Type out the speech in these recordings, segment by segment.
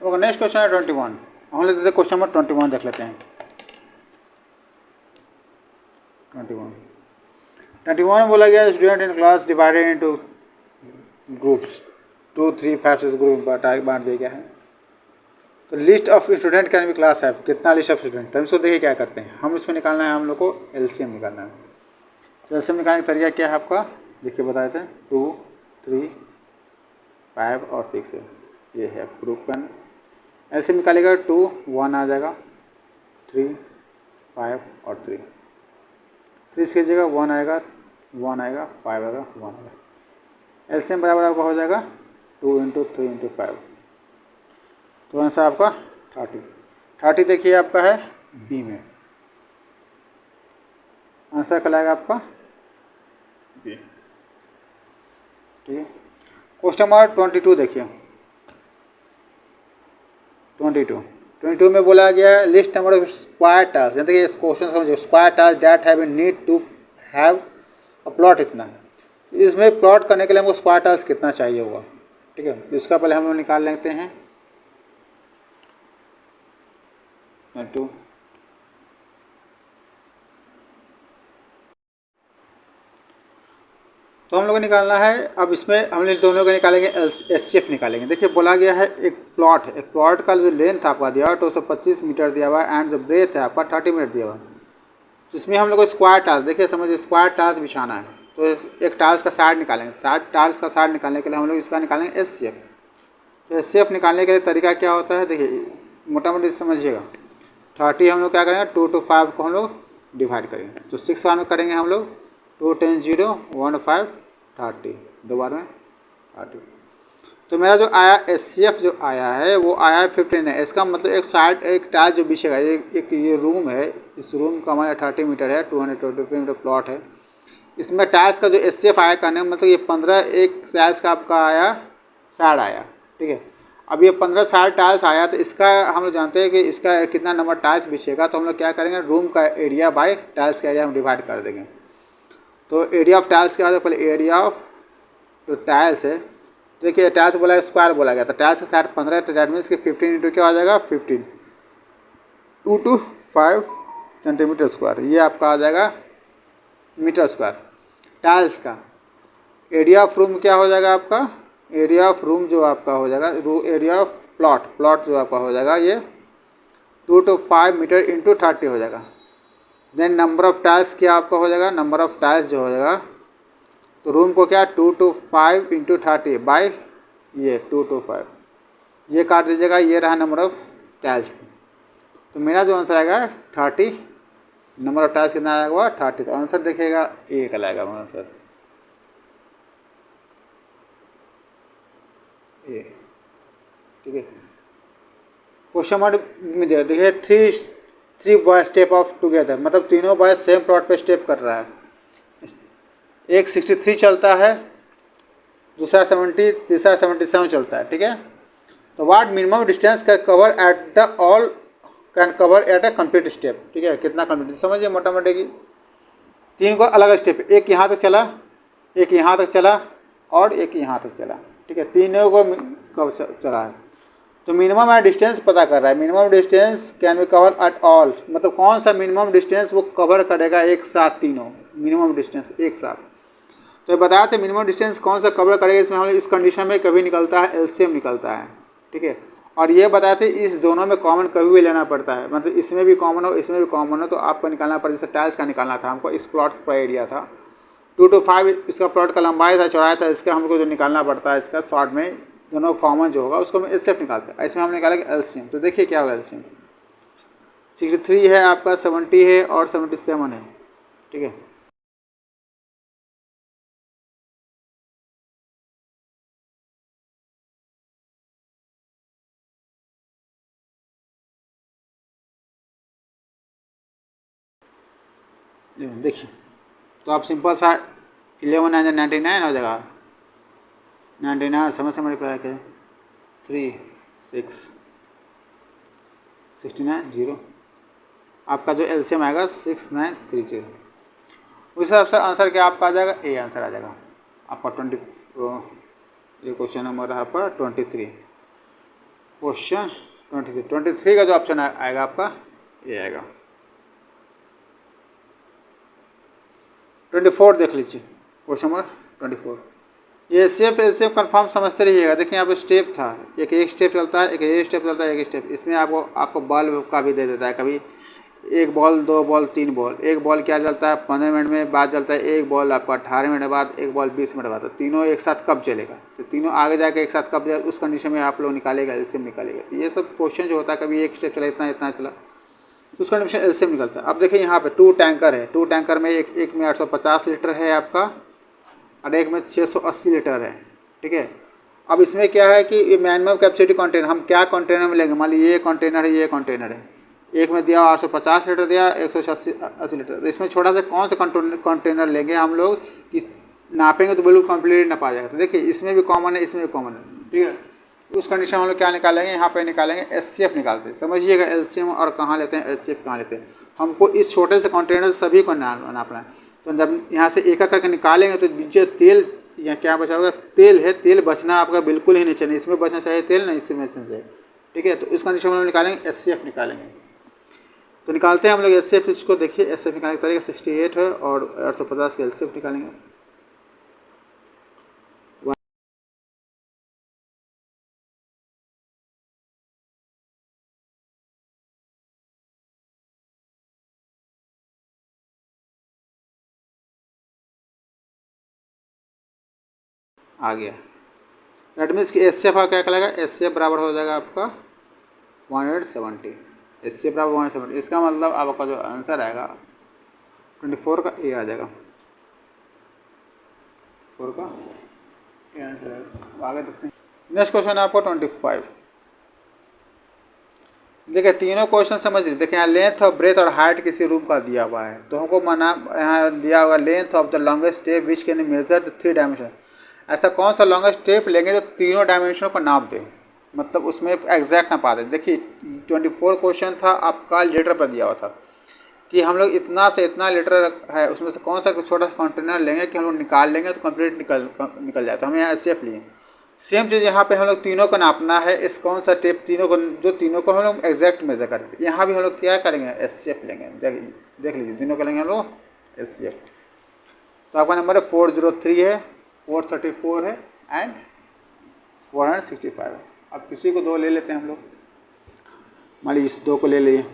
तो next question है 21। हम लेते थे क्वेश्चन नंबर 21 देख लेते हैं। 21 में बोला गया student in class divided into groups 2 3 5 6 group बांट दिया गया है। तो list of student can be class है, कितना लिस्ट ऑफ स्टूडेंट। तो हम इसको देखिए क्या करते हैं, हम इसमें निकालना है हम लोग को एलसीएम निकालना है। तो एलसीएम निकालने का तरीका क्या है आपका, देखिए बताए थे 2 3 5 और 6 है, ये है ग्रुप का। एलसीएम निकालेगा 2 1 आ जाएगा, 3 5 और 3 की जगह 1 आएगा 1 आएगा 5 आएगा 1 आएगा। एलसीएम बराबर आपका हो जाएगा 2 इंटू 3 इंटू 5। तो आंसर आपका 30 देखिए आपका है बी में, आंसर कहलाएगा आपका बी। ठीक है, क्वेश्चन नंबर 22 देखिए। 22 में बोला गया है list number of square task, यानी कि इस क्वेश्चन समझो, square task that have need to have a plot इतना। इसमें प्लॉट करने के लिए हमको स्क्वायर टास्क कितना चाहिए होगा। ठीक है, तो इसका पहले हम लोग निकाल लेते हैं 2। तो हम लोग को निकालना है, अब इसमें हम लोग दोनों को निकालेंगे, एचसीएफ निकालेंगे। देखिए बोला गया है एक प्लॉट है, एक प्लॉट का जो लेंथ आपका दिया हुआ 225 मीटर दिया हुआ है एंड जो ब्रेथ है आपका 30 मीटर दिया हुआ है। तो इसमें हम लोग को स्क्वायर टास्क, देखिए समझिए स्क्वायर टास्क बिछाना है। तो एक टास्क का साइड निकालेंगे, टास्क का साइड निकालने के लिए हम लोग इसका निकालेंगे एचसीएफ। तो एचसीएफ निकालने के लिए तरीका क्या होता है, देखिए मोटा मोटी समझिएगा। 30 हम लोग क्या करेंगे 2 to 5 को हम लोग डिवाइड करेंगे, तो 6 में करेंगे हम लोग 2 10 0 1 5 30, दो बार में 30। तो मेरा जो आया एचसीएफ जो आया है वो आया 15 है। इसका मतलब एक साइड एक टाइल्स जो बिछेगा, एक ये रूम है, इस रूम का हमारा 30 मीटर है, 225 मीटर प्लॉट है। इसमें टाइल्स का जो एचसीएफ आया करने मतलब ये 15 एक टाइल्स का आपका आया साइड आया। ठीक है, अब ये 15 साइड टाइल्स आया, तो इसका हम लोग जानते हैं कि इसका कितना नंबर टाइल्स बिछेगा। तो हम लोग क्या करेंगे, रूम का एरिया बाय टाइल्स का एरिया हम डिवाइड कर देंगे। तो एरिया ऑफ टाइल्स क्या होता है, पहले एरिया ऑफ जो टाइल्स है, देखिए टाइल्स बोला स्क्वायर बोला गया, तो टाइल्स का साइड 15 है, तो डैट मीन्स कि 15 इंटू क्या आ जाएगा 15, 2 to 5 सेंटीमीटर स्क्वायर, ये आपका आ जाएगा मीटर स्क्वायर। टाइल्स का एरिया ऑफ रूम क्या हो जाएगा आपका, एरिया ऑफ रूम जो आपका हो जाएगा, एरिया ऑफ प्लॉट जो आपका हो जाएगा ये 2 to 5 मीटर इंटू 30 हो जाएगा। देन नंबर ऑफ टाइल्स क्या आपका हो जाएगा, नंबर ऑफ टाइल्स जो हो जाएगा, तो रूम को क्या 2 to 5 इंटू 30 बाई ये 2 to 5, ये काट दीजिएगा, ये रहा नंबर ऑफ टाइल्स। तो मेरा जो आंसर आएगा 30, नंबर ऑफ टाइल्स कितना आएगा 30। तो आंसर देखिएगा ए का आएगा आंसर ए। ठीक है, क्वेश्चन नंबर में देखिए 3 बॉय स्टेप ऑफ टुगेदर, मतलब तीनों बॉय सेम प्लॉट पे स्टेप कर रहा है। एक 63 चलता है, दूसरा 70, तीसरा 77 चलता है। ठीक है, तो what minimum distance can cover at the all can cover at a complete step. ठीक है, कितना कंप्लीट समझिए मोटा मोटी की तीन को अलग स्टेप, एक यहाँ तक चला, एक यहाँ तक चला और एक यहाँ तक चला। ठीक है, तीनों को चला है। तो मिनिमम डिस्टेंस पता कर रहा है, minimum distance can be cover at all, मतलब कौन सा मिनिमम डिस्टेंस वो कवर करेगा एक साथ, तीनों मिनिमम डिस्टेंस एक साथ। तो बताया था मिनिमम डिस्टेंस कौन सा कवर करेगा, इसमें हम इस कंडीशन में कभी निकलता है एलसीएम निकलता है। ठीक है, और ये बताए थे इस दोनों में कॉमन कभी भी लेना पड़ता है, मतलब इसमें भी कॉमन हो इसमें भी कॉमन हो, तो आपको निकालना पड़ता है। जैसे टाइल्स का निकालना था हमको, इस प्लॉट का एरिया था 2 to 5, इसका प्लॉट का लंबाई था चौड़ाई था, इसका हमको जो निकालना पड़ता है इसका शॉर्ट में दोनों कॉमन जो होगा उसको हम एचसीएफ निकालते हैं। इसमें हम निकालेंगे एलसीएम। तो देखिए क्या होगा एलसीएम, 63 है आपका, 70 है और 77 है। ठीक है, देखिए तो आप सिंपल सा 1199 हो जाएगा, 99 समझ समझ पर आके 3 6 69 0, आपका जो एलसीएम आएगा 6930। उस हिसाब से आंसर क्या आपका आ जाएगा ए आंसर आ जाएगा आपका 20। ये क्वेश्चन नंबर है आपका 23। क्वेश्चन 23 का जो ऑप्शन आएगा आपका ये आएगा। 24 देख लीजिए, क्वेश्चन नंबर 24। ये एचसीएफ एलसीएफ कन्फर्म समझते रहिएगा। देखिए यहाँ पे स्टेप था, एक स्टेप चलता है, एक ये स्टेप चलता है, एक स्टेप। इसमें आपको बॉल का भी दे देता है, कभी एक बॉल, दो बॉल, तीन बॉल। एक बॉल क्या चलता है 15 मिनट में बाद चलता है, एक बॉल आपका 18 मिनट बाद, एक बॉल 20 मिनट बाद। तो तीनों एक साथ कब चलेगा, तो तीनों आगे जाके एक साथ कब जाए, उस कंडीशन में आप लोग निकालेगा, एलसीएम निकालेगा। तो ये सब क्वेश्चन जो होता है, कभी एक स्टेप चला, इतना इतना चला, उस कंडीशन एलसीएम निकलता है। अब देखिए यहाँ पे 2 टैंकर है, 2 टैंकर में एक में 850 लीटर है आपका और एक में 680 लीटर है, ठीक है। अब इसमें क्या है कि ये मिनिमम कैपेसिटी कंटेनर, हम क्या कंटेनर में लेंगे। मान लीजिए ये कंटेनर है, ये कंटेनर है, एक में दिया 850 लीटर दिया, 180 लीटर। तो इसमें छोटा सा कौन सा कंटेनर लेंगे हम लोग कि नापेंगे तो बिल्कुल कंप्लीट ना पा जाएगा। तो देखिए इसमें भी कॉमन है, इसमें भी कॉमन है, ठीक है। उस कंडीशन में हम लोग क्या निकालेंगे, यहाँ पे निकालेंगे एचसीएफ निकालते हैं। समझिएगा एलसीएम और कहाँ लेते हैं, एचसीएफ कहाँ लेते हैं। हमको इस छोटे से कंटेनर सभी को नापना है। तो जब यहाँ से एक एक करके निकालेंगे तो नीचे तेल, यहाँ क्या बचा होगा, तेल है, तेल बचना आपका बिल्कुल ही नहीं चाहिए। इसमें बचना चाहिए तेल, नहीं इसमें बचना चाहिए, ठीक है। तो इस कंडीशन में हम लोग निकालेंगे एचसीएफ निकालेंगे। तो निकालते हैं हम लोग एचसीएफ। इसको देखिए एचसीएफ निकालने का तरीका 68 है और 850 का एचसीएफ निकालेंगे। आ गया। दैट मीन्स कि एचसीएफ क्या कहलाएगा, एचसीएफ बराबर हो जाएगा आपका 170। एचसीएफ बराबर 170। इसका मतलब आपका जो आंसर आएगा 24 का ए आ जाएगा, 4 का ए आंसर आएगा। आगे देखते हैं। नेक्स्ट क्वेश्चन है आपको 25। देखिए तीनों क्वेश्चन समझ लीजिए। देखिए यहाँ लेंथ और ब्रेथ और हाइट किसी रूम का दिया हुआ है, तो हमको माना यहाँ दिया हुआ length of the longest step which can measure the 3 dimension. ऐसा कौन सा लॉन्गेस्ट स्टेप लेंगे जो तीनों डायमेंशनों को नाप दे, मतलब उसमें एग्जैक्ट ना पा दे। देखिए 24 क्वेश्चन था आपका लीटर पर दिया हुआ था कि हम लोग इतना से इतना लीटर है, उसमें से कौन सा छोटा सा कंटेनर लेंगे कि हम लोग निकाल लेंगे तो कंप्लीट निकल जाए। तो हमें यहाँ एचसीएफ लिए। सेम चीज़ यहाँ पे हम लोग तीनों को नापना है। इस कौन सा टेप तीनों को, जो तीनों को हम लोग एग्जैक्ट मेजर करेंगे। यहाँ भी हम लोग क्या करेंगे, एचसीएफ लेंगे। देख लीजिए तीनों को लेंगे हम लोग एचसीएफ। तो आपका नंबर है 403 है, 434 है एंड 465 है। अब किसी को 2 ले लेते हैं हम लोग। मान लीजिए इस 2 को ले लिए।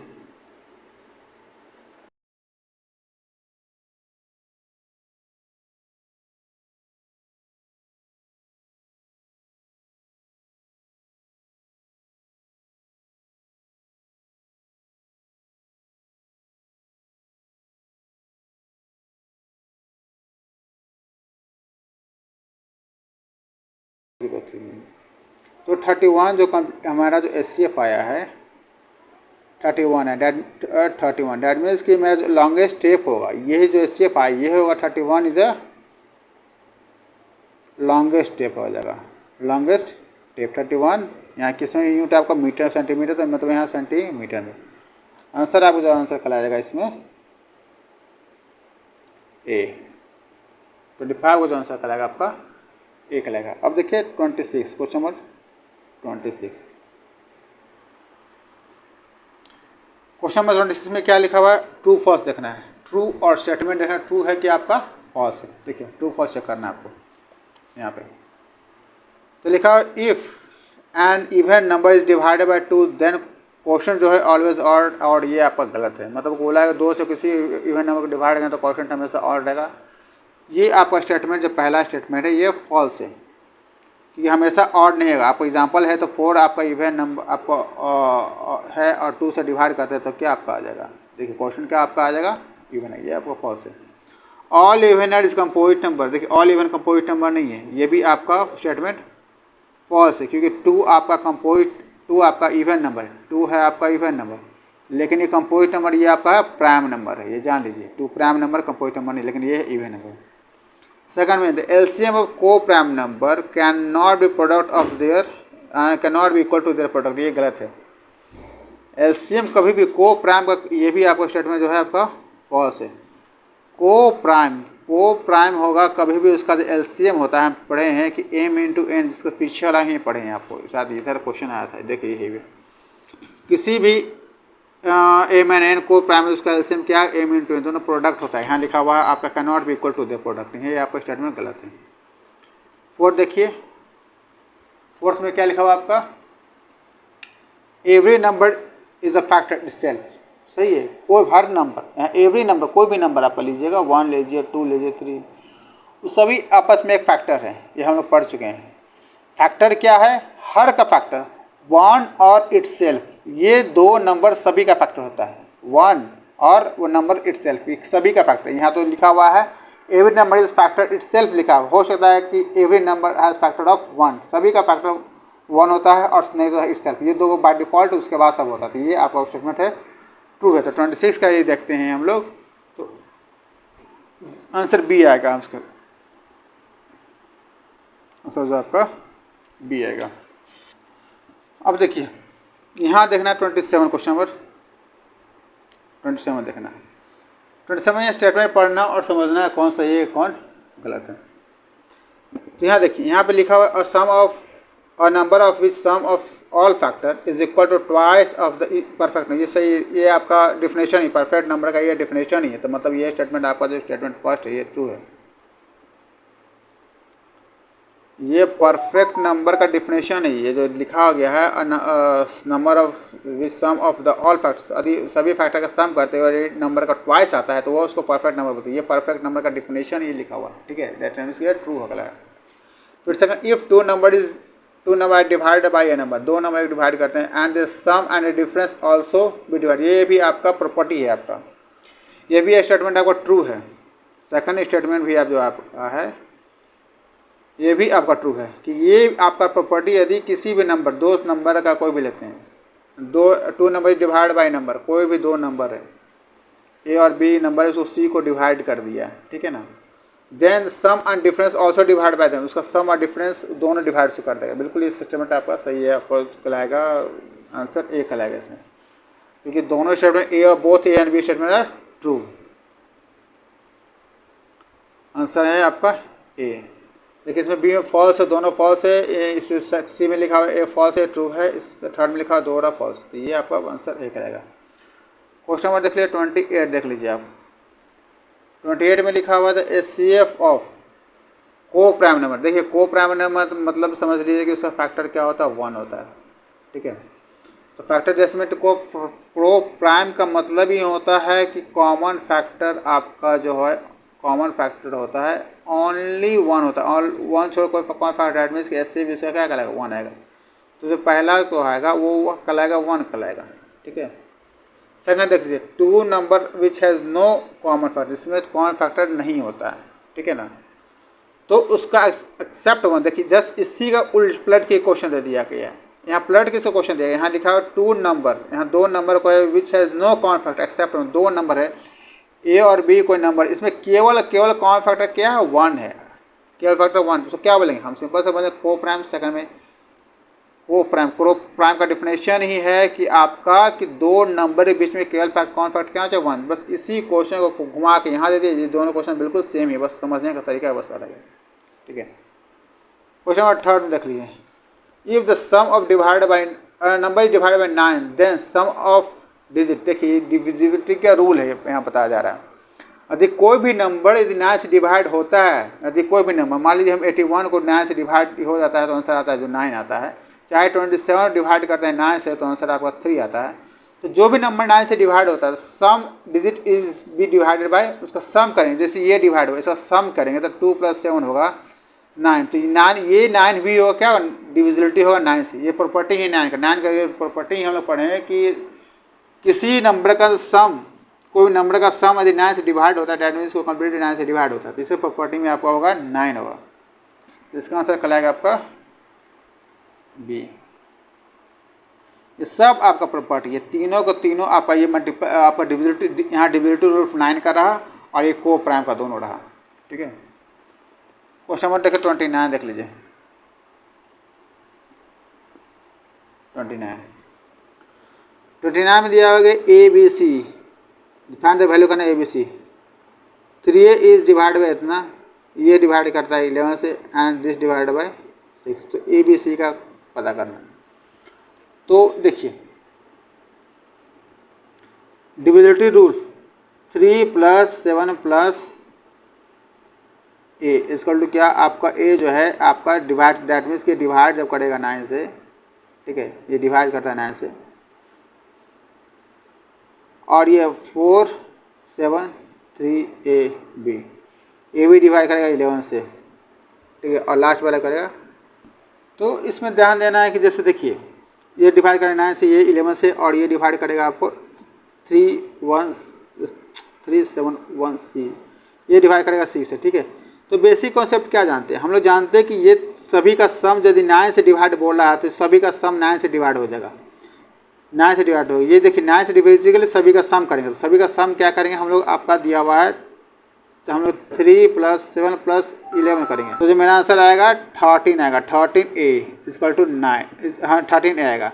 तो 31 जो हमारा जो एचसीएफ आया है 31 है, डेट मीन्स कि मेरा जो लॉन्गेस्ट स्टेप होगा, यही जो एचसीएफ आया ये होगा 31 इज अ लॉन्गेस्ट स्टेप हो जाएगा। Longest step 31। यहाँ किसमें यूनिट आपका मीटर सेंटीमीटर, तो मतलब यहाँ सेंटीमीटर में। आंसर आपको जो आंसर कल जाएगा इसमें ए। 25 को जो आंसर कलाएगा आपका ए कलाएगा। अब देखिए 26, क्वेश्चन नंबर 26। क्वेश्चन नंबर 26 में क्या लिखा हुआ है, ट्रू फॉल्स देखना है। ट्रू और स्टेटमेंट देखना है, ट्रू है कि आपका फॉल्स है। देखिए ट्रू फॉल्स चेक करना है आपको यहाँ पे। तो लिखा है if an even number is divided by 2 then question जो है ऑलवेज और ये आपका गलत है। मतलब बोला है 2 से किसी इवन नंबर को डिवाइड करें तो क्वेश्चन हमेशा और रहेगा। ये आपका स्टेटमेंट जो पहला स्टेटमेंट है ये फॉल्स है, क्योंकि हमेशा ऑड नहीं होगा। आपको एग्जांपल है तो 4 आपका इवन नंबर आपको है और 2 से डिवाइड करते हैं तो क्या आपका आ जाएगा। देखिए क्वेश्चन क्या आपका आ जाएगा, इवन है। ये आपका फॉल्स है। All even is composite number. देखिए ऑल इवन कंपोजिट नंबर नहीं है, ये भी आपका स्टेटमेंट फॉल्स है, क्योंकि 2 आपका कंपोजिट, 2 आपका इवन नंबर है, 2 है आपका इवन नंबर, लेकिन ये कंपोजिट नंबर ये आपका प्राइम नंबर है, ये जान लीजिए। 2 प्राइम नंबर कंपोजिट नंबर नहीं, लेकिन ये है इवन नंबर। सेकंड में द एलसीएम ऑफ को prime number can not be product of their can not be equal to their product. ये गलत है। एलसीएम कभी भी को प्राइम का, ये भी आपका स्टेटमेंट जो है आपका फॉल्स है। को को प्राइम होगा कभी भी उसका जो एलसीएम होता है, हम पढ़े हैं कि m इंटू एन, जिसका पीछे वाला ही पढ़े हैं आपको, शायद इधर क्वेश्चन आया था, देखिए यही किसी भी एम एन एन को प्राइम उसका एलसीएम क्या है, m इंटू एन, दोनों प्रोडक्ट होता है। यहाँ लिखा हुआ है आपका can not be equal to the product, ये आपका स्टेटमेंट गलत है। फोर्थ देखिए, फोर्थ में क्या लिखा हुआ आपका, every number is a factor itself, सही है। कोई हर नंबर, एवरी नंबर, कोई भी नंबर आपका लीजिएगा, 1 लीजिए, 2 लीजिए, 3, सभी आपस में एक फैक्टर है, ये हम लोग पढ़ चुके हैं। फैक्टर क्या है, हर का फैक्टर, 1 और इटसेल्फ, ये दो नंबर सभी का फैक्टर होता है, 1 और वो नंबर इटसेल्फ, सभी का फैक्टर। यहाँ तो लिखा हुआ है every number is factor itself लिखा हो सकता है कि every number has factor of 1, सभी का फैक्टर 1 होता है और नहीं तो है इटसेल्फ, ये दो बाय डिफॉल्ट, उसके बाद सब होता है। तो ये आपका स्टेटमेंट है, ट्रू है। तो 26 का ये देखते हैं हम लोग, तो आंसर बी आएगा उसका, आंसर जो आपका बी आएगा। अब देखिए यहाँ देखना है 27 क्वेश्चन नंबर 27 देखना है। 27 स्टेटमेंट पढ़ना और समझना है कौन सही है कौन गलत है। तो यहाँ देखिए, यहाँ पे लिखा हुआ है sum of a number of which sum of all factor is equal to twice of the perfect. ये सही, ये आपका डिफिनेशन ही, परफेक्ट नंबर का ये डिफिनेशन ही है। तो मतलब ये स्टेटमेंट आपका जो स्टेटमेंट फर्स्ट है ये ट्रू है। ये परफेक्ट नंबर का डिफिनेशन है, ये जो लिखा गया है number of which sum of the all factors, यदि सभी फैक्टर का सम करते हैं और ये नंबर का ट्वाइस आता है तो वो उसको परफेक्ट नंबर बोलते हैं। ये परफेक्ट नंबर का डिफिनेशन ये लिखा हुआ है, ठीक है, दैट मींस ये ट्रू होगा। फिर second, if two number divided by a number, दो नंबर डिवाइड करते हैं and the sum and the difference also be divide, ये भी आपका प्रॉपर्टी है आपका, ये भी स्टेटमेंट आपका ट्रू है। सेकंड स्टेटमेंट भी आप जो आपका है ये भी आपका ट्रू है कि ये आपका प्रॉपर्टी, यदि किसी भी नंबर, दो नंबर का कोई भी लेते हैं, two number divide by number, कोई भी दो नंबर है, ए और बी नंबर है, उसको सी को डिवाइड कर दिया, ठीक है ना, then sum and difference also divide by them, उसका सम और डिफरेंस दोनों डिवाइड से कर देगा। बिल्कुल ये स्टेटमेंट आपका सही है, आपको कहलाएगा आंसर ए कहलाएगा इसमें, क्योंकि दोनों स्टेटमेंट ए और both A and B statement are true. Answer है आपका ए। देखिए इसमें बी में फॉल्स है, दोनों फॉल्स है, इस सी में लिखा हुआ है ए फॉल्स है, ट्रू है, इस थर्ड में लिखा हुआ दोनों फॉल्स, तो ये आपका आंसर ए करेगा। क्वेश्चन नंबर देख लीजिए 28 देख लीजिए आप। 28 में लिखा हुआ था एचसीएफ ऑफ को प्राइम नंबर। देखिए को प्राइम नंबर मतलब समझ लीजिए कि उसका फैक्टर क्या होता है, 1 होता है, ठीक है। तो फैक्टर डेसिमेट को प्राइम का मतलब ही होता है कि कॉमन फैक्टर आपका जो है, कॉमन फैक्टर होता है ओनली 1 होता है, और 1 छोड़ कोई कॉमन फैक्टर, दैट मीन्स कि एस से भी उसका क्या कहलाएगा, 1 आएगा। तो जो पहला तो आएगा वो कहलाएगा 1 कहलाएगा, ठीक है। सेकंड देख लीजिए, two number which has no common factor, इसमें कॉमन फैक्टर नहीं होता है, ठीक है ना, तो उसका एक्सेप्ट 1। देखिए जस्ट इसी का उल्ट पलट के क्वेश्चन दे दिया गया है, यहाँ पलट के क्वेश्चन दिया, यहाँ लिखा है टू नंबर, यहाँ दो नंबर को है which has no common factor except 1, दो नंबर है ए और बी कोई नंबर, इसमें केवल कॉमन फैक्टर क्या है, 1 है, केवल फैक्टर 1। तो क्या बोलेंगे हम, सिंपल से बोलेंगे को प्राइम। सेकंड में को प्राइम का डिफिनेशन ही है कि आपका कि दो नंबर के बीच में केवल कॉमन फैक्टर क्या है, 1। बस इसी क्वेश्चन को घुमा के यहाँ दे दिए, दोनों क्वेश्चन बिल्कुल सेम है, बस समझने का तरीका बस अलग है, ठीक है। क्वेश्चन नंबर थर्ड में देख लीजिए, if the sum of divide by number is divide by 9 then sum of digit. देखिए डिविजिबिलिटी का रूल है यहाँ बताया जा रहा है, यदि कोई भी नंबर यदि 9 से डिवाइड होता है, यदि कोई भी नंबर, मान लीजिए हम 81 को 9 से डिवाइड हो जाता है तो आंसर आता है जो 9 आता है, चाहे 27 डिवाइड करते हैं 9 से तो आंसर आपका 3 आता है। तो जो भी नंबर 9 से डिवाइड होता है, sum digit is be divided by, उसका सम करेंगे, जैसे ये डिवाइड होगा इसका सम करेंगे तो 2 + 7 होगा 9, तो ये 9 भी होगा क्या, डिविजिबिलिटी होगा 9 से, ये प्रॉपर्टी ही 9 का, 9 का प्रॉपर्टी ही हम लोग पढ़े हैं कि किसी नंबर का सम, कोई नंबर का सम यदि 9 से डिवाइड होता है दैट मीन्स को कंप्लीटली 9 से डिवाइड होता है, तो इसे प्रॉपर्टी में आपका होगा 9 होगा, तो इसका आंसर कहलाएगा आपका बी। ये सब आपका प्रॉपर्टी है, तीनों को तीनों आपका ये आपका डिविजिबिलिटी, यहाँ डिविजिबिलिटी रूल 9 का रहा और ये को प्राइम का दोनों रहा, ठीक है। क्वेश्चन नंबर देखिए 29 देख लीजिए। 29 में दिया होगा A B C, find the value करना A B C. 3a is divide by इतना, ये डिवाइड करता है 11 से, एंड दिस डिवाइड बाई 6। तो ए बी सी का पता करना है। तो देखिए divisibility rule, 3 + 7 + A equal to क्या, आपका ए जो है आपका डिवाइड, दैट मीन्स कि डिवाइड जब करेगा 9 से, ठीक है, ये डिवाइड करता है 9 से, और ये 4 7 3 ए बी डिवाइड करेगा 11 से, ठीक है, और लास्ट वाला करेगा। तो इसमें ध्यान देना है कि जैसे देखिए ये डिवाइड करेगा 9 से, ये 11 से, और ये डिवाइड करेगा आपको 3 7 1 सी, ये डिवाइड करेगा सी से, ठीक है। तो बेसिक कॉन्सेप्ट क्या जानते हैं हम लोग, जानते हैं कि ये सभी का सम यदि 9 से डिवाइड बोल रहा है तो सभी का सम 9 से डिवाइड हो जाएगा, 9 से डिवाइड होगा। ये देखिए 9 से डिविजिबल सभी का सम करेंगे, तो सभी का सम क्या करेंगे हम लोग, आपका दिया हुआ है तो हम लोग 3 + 7 + 11 करेंगे, तो जो मेरा आंसर आएगा 13 आएगा, 13a इक्वल टू 9, हाँ 13a आएगा।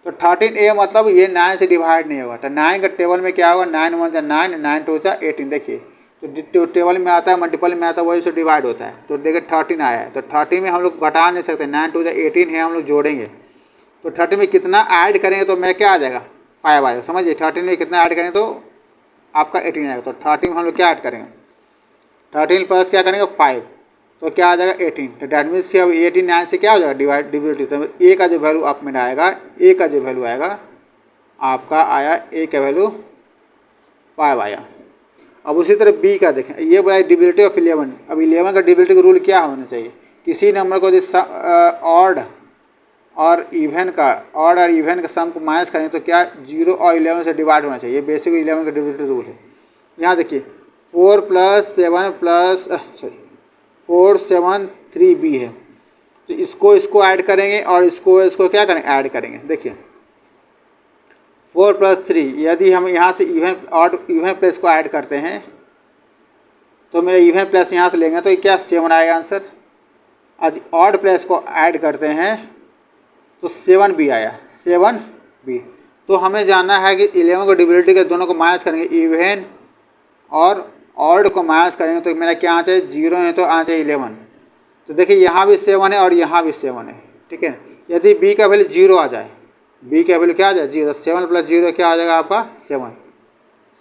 तो 13a मतलब ये 9 से डिवाइड नहीं होगा, तो 9 का टेबल में क्या होगा, 9 1 जा 9, 9 2 जा 18, देखिए तो टेबल में आता है, मल्टीपल में आता है, वही से डिवाइड होता है। तो देखिए 13 आया है, तो 13 में हम लोग घटा नहीं सकते, 9 2 जा 18 है, हम लोग जोड़ेंगे। तो 13 में कितना ऐड करेंगे तो मेरा क्या आ जाएगा, 5 आएगा, समझिए 13 में कितना ऐड करेंगे तो आपका 18 आएगा। तो 13 में हम लोग क्या ऐड करेंगे, 13 प्लस क्या करेंगे 5, तो क्या आ जाएगा 18। तो डैट मीन्स कि अब 18 9 से क्या हो जाएगा डिवाइड, डिविजिबिलिटी, तो ए का जो वैल्यू आप में आएगा, ए का जो वैल्यू आएगा आपका आया, ए का वैल्यू 5 आया। अब उसी तरह बी का देखें, ये बोला डिविजिबिलिटी ऑफ 11। अब 11 का डिविजिबिलिटी का रूल क्या होना चाहिए, किसी नंबर को जिस ऑड और इवन का सम को माइनस करें तो क्या 0 और 11 से डिवाइड होना चाहिए, बेसिक 11 का डिविजिबिलिटी रूल है। यहाँ देखिए 4 + 7 3 बी है, तो इसको ऐड करेंगे और इसको क्या करेंगे, ऐड करेंगे। देखिए 4 + 3, यदि हम यहाँ से इवन प्लस को ऐड करते हैं तो मेरा इवन प्लस यहाँ से लेंगे तो ये क्या 7 आएगा आंसर। यदि ऑड प्लस को ऐड करते हैं तो 7b आया, 7b। तो हमें जानना है कि 11 को डिविजिबिलिटी के दोनों को माइनस करेंगे, इवन और ऑड को माइनस करेंगे तो मेरा क्या आना चाहिए, 0 नहीं तो आना चाहिए 11। तो देखिए यहाँ भी 7 है और यहाँ भी 7 है, ठीक है। यदि b का वैल्यू 0 आ जाए, b का वैल्यू क्या आ जाए 0, 7 + 0 क्या आ जाएगा आपका 7,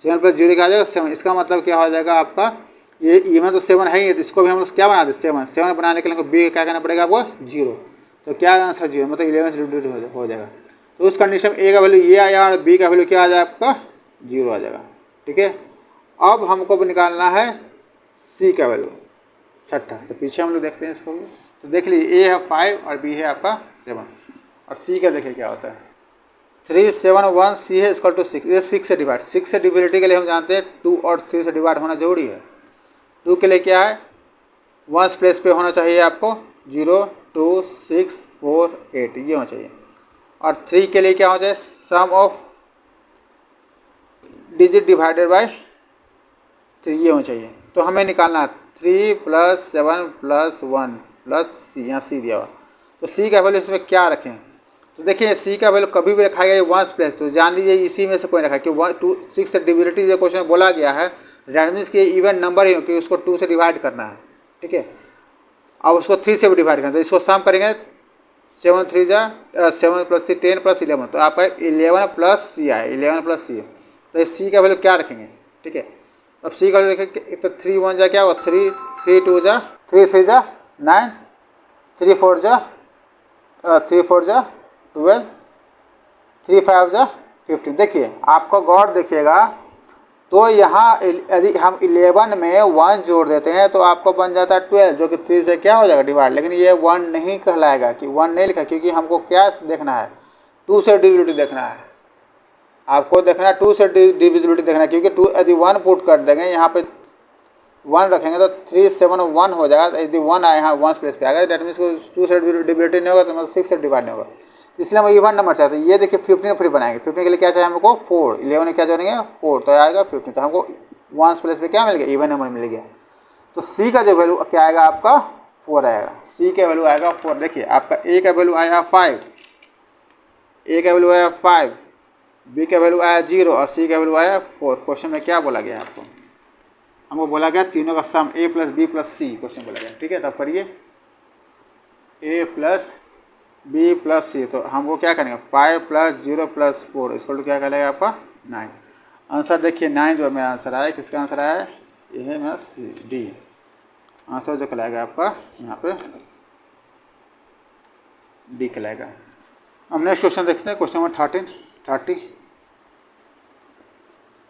7 + 0 क्या आ जाएगा 7। इसका मतलब क्या हो जाएगा आपका, ये इवन तो 7 है ही, तो इसको भी हम लोग क्या बना दे 7 बनाने के लिए b क्या करना पड़ेगा आपको 0। तो क्या आंसर 0, मतलब 11 से डिविजिबिलिटी हो जाएगा। तो उस कंडीशन में a का वैल्यू ये आया और b का वैल्यू क्या आ जाएगा आपका 0 आ जाएगा, ठीक है। अब हमको निकालना है c का वैल्यू, छठा। तो पीछे हम लोग देखते हैं इसको भी, तो देख लीजिए a है 5 और b है आपका 7, और c का देखिए क्या होता है 3 7 1 c है इक्वल टू 6, ये 6 से डिवाइड, 6 से डिविजिबिलिटी के लिए हम जानते हैं 2 और 3 से डिवाइड होना जरूरी है। 2 के लिए क्या है, 1 प्लेस पे होना चाहिए आपको 0 2 6 4 8 ये होना चाहिए, और 3 के लिए क्या हो जाए, सम ऑफ डिजिट डिवाइडेड बाय 3 ये होना चाहिए। तो हमें निकालना 3 + 7 + 1 + c, यहाँ c दिया हुआ। तो c का वैल्यू इसमें क्या रखें, तो देखिए c का वैल्यू कभी भी रखा गया 1 प्लस, तो जान लीजिए इसी में से कोई रखा, कि 1 2 6 से डिविजिबिलिटी जो क्वेश्चन बोला गया है, दैट मीन्स कि इवन नंबर ही कि उसको 2 से डिवाइड करना है, ठीक है। अब उसको 3 से भी डिवाइड करना है, तो इसको सम करेंगे 7 3 जा 7 + 3 10 + 11, तो आपका 11 + c आए, 11 + c। तो इस c का वैल्यू क्या रखेंगे, ठीक है। अब c का वैल्यू रखेंगे, एक तो 3 1 जा क्या होगा 3 3 2 जा 3 3 जा 9 3 4 जा 12 3 5 जा 15। देखिए आपका गौर देखिएगा, तो यहाँ यदि हम 11 में 1 जोड़ देते हैं तो आपको बन जाता है 12, जो कि 3 से क्या हो जाएगा डिवाइड, लेकिन ये 1 नहीं कहलाएगा, कि 1 नहीं लिखा, क्योंकि हमको क्या देखना है 2 से डिविजिबिलिटी देखना है, आपको देखना है 2 से डिविजिबिलिटी देखना है, क्योंकि 2 यदि 1 पुट कर देंगे यहाँ पे 1 रखेंगे तो 3 7 1 हो जाएगा, यदि 1 आए यहाँ 1 प्लेस पे आ गया, दैट मीन्स 2 से डिविजिबिलिटी नहीं होगा तो मतलब 6 से डिवाइड नहीं होगा, इसलिए हम इवन नंबर चाहते हैं। ये देखिए 15 फिर बनाएंगे, 15 के लिए क्या चाहिए हमको 4, 11 में क्या जोड़ेंगे 4, तो आएगा 15, तो हमको 1 प्लेस पे क्या मिल गया इवन नंबर मिल गया। तो c का जो वैल्यू क्या आएगा आपका 4 आएगा, c का वैल्यू आएगा 4। देखिए आपका a का वैल्यू आया 5, a का वैल्यू आया 5, b का वैल्यू आया 0 और c का वैल्यू आया 4। क्वेश्चन में क्या बोला गया है आपको, हमको बोला गया तीनों का sum a plus B plus C question बोला गया, ठीक है। तब करिए a plus B plus C, तो हमको क्या करेंगे 5 प्लस 0 प्लस 4 इसको तो क्या कहलाएगा आपका 9। आंसर देखिए 9 जो मेरा आंसर आया, किसका आंसर आया है, ये है मेरा सी डी आंसर जो कहलाएगा आपका यहाँ पे डी कहलाएगा। अब नेक्स्ट क्वेश्चन देखते हैं, क्वेश्चन नंबर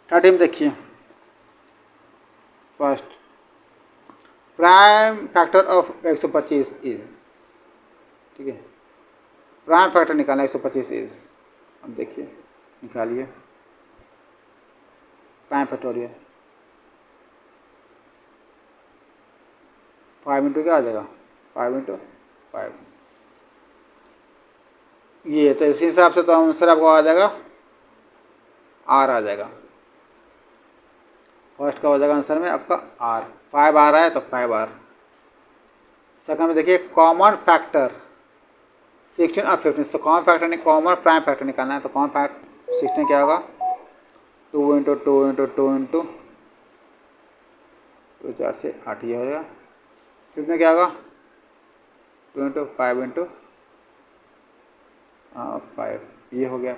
30 में देखिए first prime factor of 125 is, ठीक है, प्राइम फैक्टर निकालना 125 इज। अब देखिए निकालिए प्राइम फैक्टोरियल 5 इंटू क्या आ जाएगा 5 इंटू 5 ये, तो इसी हिसाब से तो आंसर आपको आ जाएगा आर आ जाएगा। फर्स्ट का हो जाएगा आंसर में आपका आर, 5 आ रहा है तो 5 आर। सेकंड में देखिए कॉमन फैक्टर 16 और 15, तो कॉमन फैक्टर नहीं कॉमन प्राइम फैक्टर निकालना है, तो कॉमन फैक्टर 16 क्या होगा 2 इंटू 2 इंटू 2 इंटू 2 4 से 8 ये हो जाएगा। कितने क्या होगा 2 इंटू 5 इंटू 5 ये हो गया।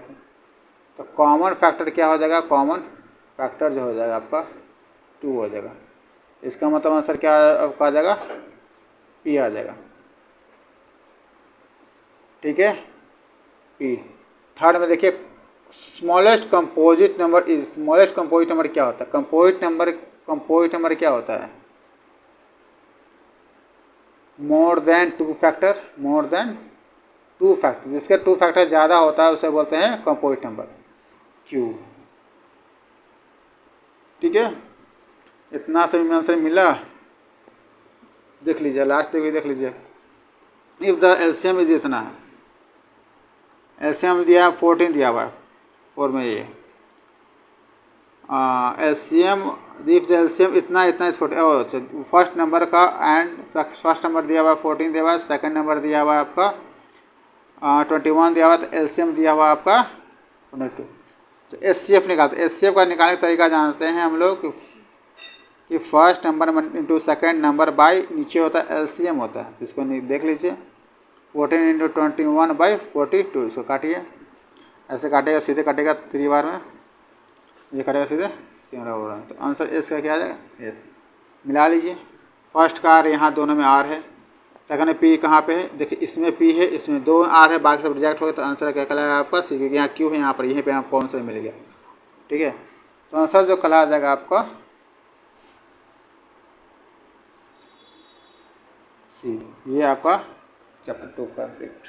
तो कॉमन फैक्टर क्या हो जाएगा, कॉमन फैक्टर जो हो जाएगा आपका 2 हो जाएगा। इसका मतलब आंसर क्या आपका आ जाएगा पी आ जाएगा, ठीक है पी। थर्ड में देखिए smallest composite number is, smallest composite number क्या होता है, कंपोजिट नंबर क्या होता है more than 2 factor, more than 2 factor, जिसके 2 फैक्टर ज़्यादा होता है उसे बोलते हैं कंपोजिट नंबर क्यू, ठीक है। इतना सही में आंसर मिला, देख लीजिए लास्ट भी देख लीजिए। इफ द एलसीएम इज इतना है, एलसीएम दिया 14 दिया हुआ है 4 में ये एलसीएम, इफ द एलसीएम इतना इतना इस 14 फर्स्ट नंबर का एंड फर्स्ट नंबर दिया हुआ है 14 दिया हुआ है, सेकंड नंबर दिया हुआ है आपका 21 दिया हुआ है, तो एलसीएम दिया हुआ है आपका 22। तो एचसीएफ निकालते, एचसीएफ का निकालने का तरीका जानते हैं हम लोग कि first number into second number by नीचे होता है एलसीएम होता है, तो इसको देख लीजिए 14 इंटू 21 बाई 42, इसको काटिए, ऐसे काटेगा सीधे काटेगा 3 बार में, ये काटेगा सीधे हो रहा है। तो आंसर एस का क्या आ जाएगा एस। मिला लीजिए फर्स्ट का आर यहाँ दोनों में आर है, सेकंड में पी कहाँ पे है देखिए इसमें पी है, इसमें 2 आर है, बाकी सब रिजेक्ट हो गया, तो आंसर क्या कहलाएगा आपका सी, क्योंकि यहाँ क्यू है यहाँ पर, यहीं पे आपको आंसर मिल गया, ठीक है। तो आंसर जो कहला जाएगा आपका सी, ये आपका चैप्टर 2 कंप्लीट।